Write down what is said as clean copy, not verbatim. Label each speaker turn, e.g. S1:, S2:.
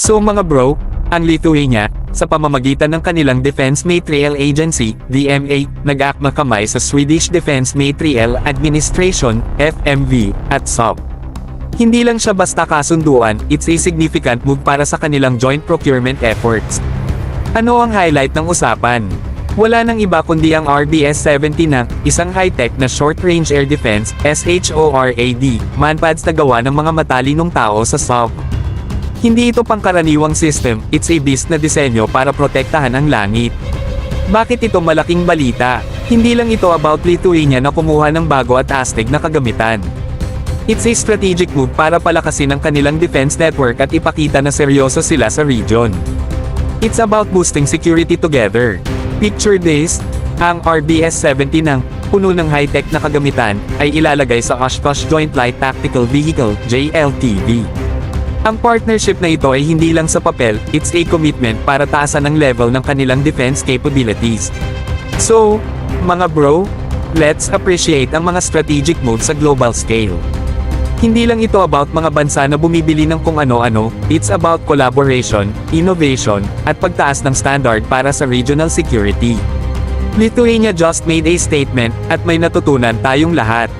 S1: So mga bro, ang Lithuania, sa pamamagitan ng kanilang Defense Materiel Agency, DMA, nag-akma kamay sa Swedish Defense Materiel Administration, FMV, at SOP. Hindi lang siya basta kasunduan, it's a significant move para sa kanilang joint procurement efforts. Ano ang highlight ng usapan? Wala nang iba kundi ang RBS-70 na, isang high-tech na short-range air defense, SHORAD, manpads na gawa ng mga matalinong tao sa SOP. Hindi ito pangkaraniwang system, it's a beast na disenyo para protektahan ang langit. Bakit ito malaking balita? Hindi lang ito about Lithuania na kumuha ng bago at astig na kagamitan. It's a strategic move para palakasin ang kanilang defense network at ipakita na seryoso sila sa region. It's about boosting security together. Picture this, ang RBS-70 ng puno ng high-tech na kagamitan ay ilalagay sa Oshkosh Joint Light Tactical Vehicle, JLTV. Ang partnership na ito ay hindi lang sa papel, it's a commitment para taasan ang level ng kanilang defense capabilities. So, mga bro, let's appreciate ang mga strategic moves sa global scale. Hindi lang ito about mga bansa na bumibili ng kung ano-ano, it's about collaboration, innovation, at pagtaas ng standard para sa regional security. Lithuania just made a statement, at may natutunan tayong lahat.